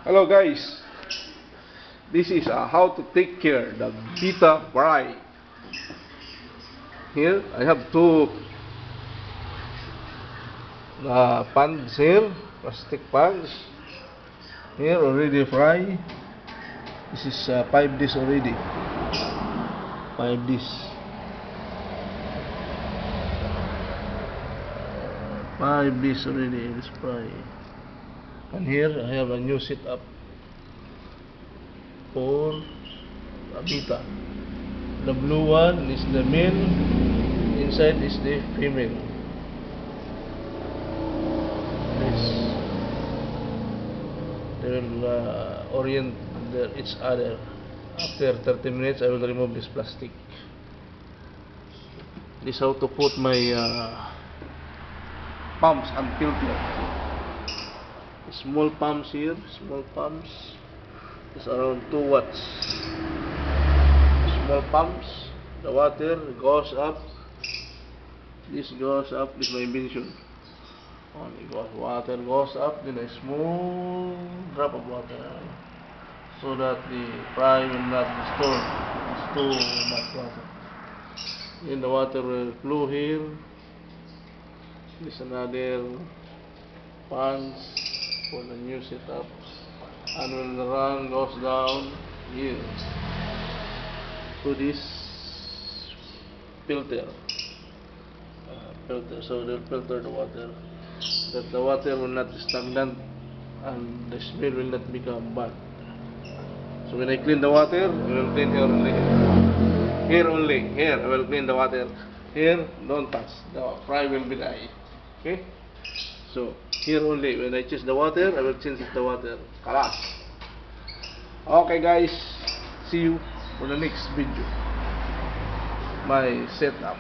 Hello guys, this is how to take care the Vita fry. Here I have two pans here, plastic pans. Here already fry. This is 5 days already. 5 days. 5 days already. This fry. And here I have a new setup for Vita. The blue one is the male, inside is the female. This they will orient each other. After 30 minutes I will remove this plastic. This is how to put my pumps and filter. Small pumps here, small pumps. It's around 2 watts. Small pumps. The water goes up. This goes up. This is my invention. Only water goes up, then a small drop of water, so that the fry will not disturb. It's too much water. Then the water will flow here. This is another pans for the new setup, and when the run goes down here to this filter, so they'll filter the water, that the water will not be stagnant and the smell will not become bad. So when I clean the water, I will clean here only. Here only. Here I will clean the water. Here don't touch. The fry will be die. Okay? So here only, when I change the water, I will change the water. Kalas. Okay guys, see you for the next video. My setup.